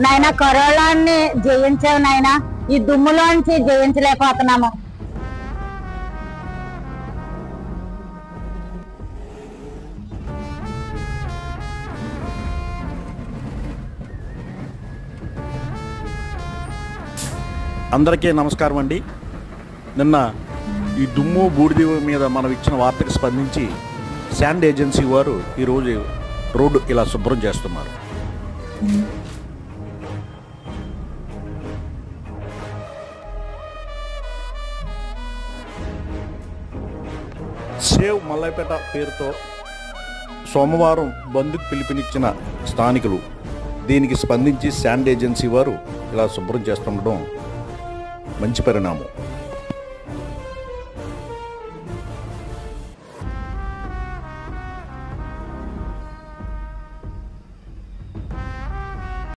నాయన కరోనాన్ని జయించావు నాయన, ఈ దుమ్ములోంచి జయించలేకపోతున్నాము. అందరికీ నమస్కారం అండి. నిన్న ఈ దుమ్ము బూడిద మీద మనం ఇచ్చిన వార్తకు స్పందించి శాండ్ ఏజెన్సీ వారు ఈరోజు రోడ్డు ఇలా శుభ్రం చేస్తున్నారు. సేవ్ మల్లైపేట పేరుతో సోమవారం బంద్కు పిలుపునిచ్చిన స్థానికులు దీనికి స్పందించి శాండ్ ఏజెన్సీ వారు ఇలా శుభ్రం చేస్తుండడం మంచి పరిణామం.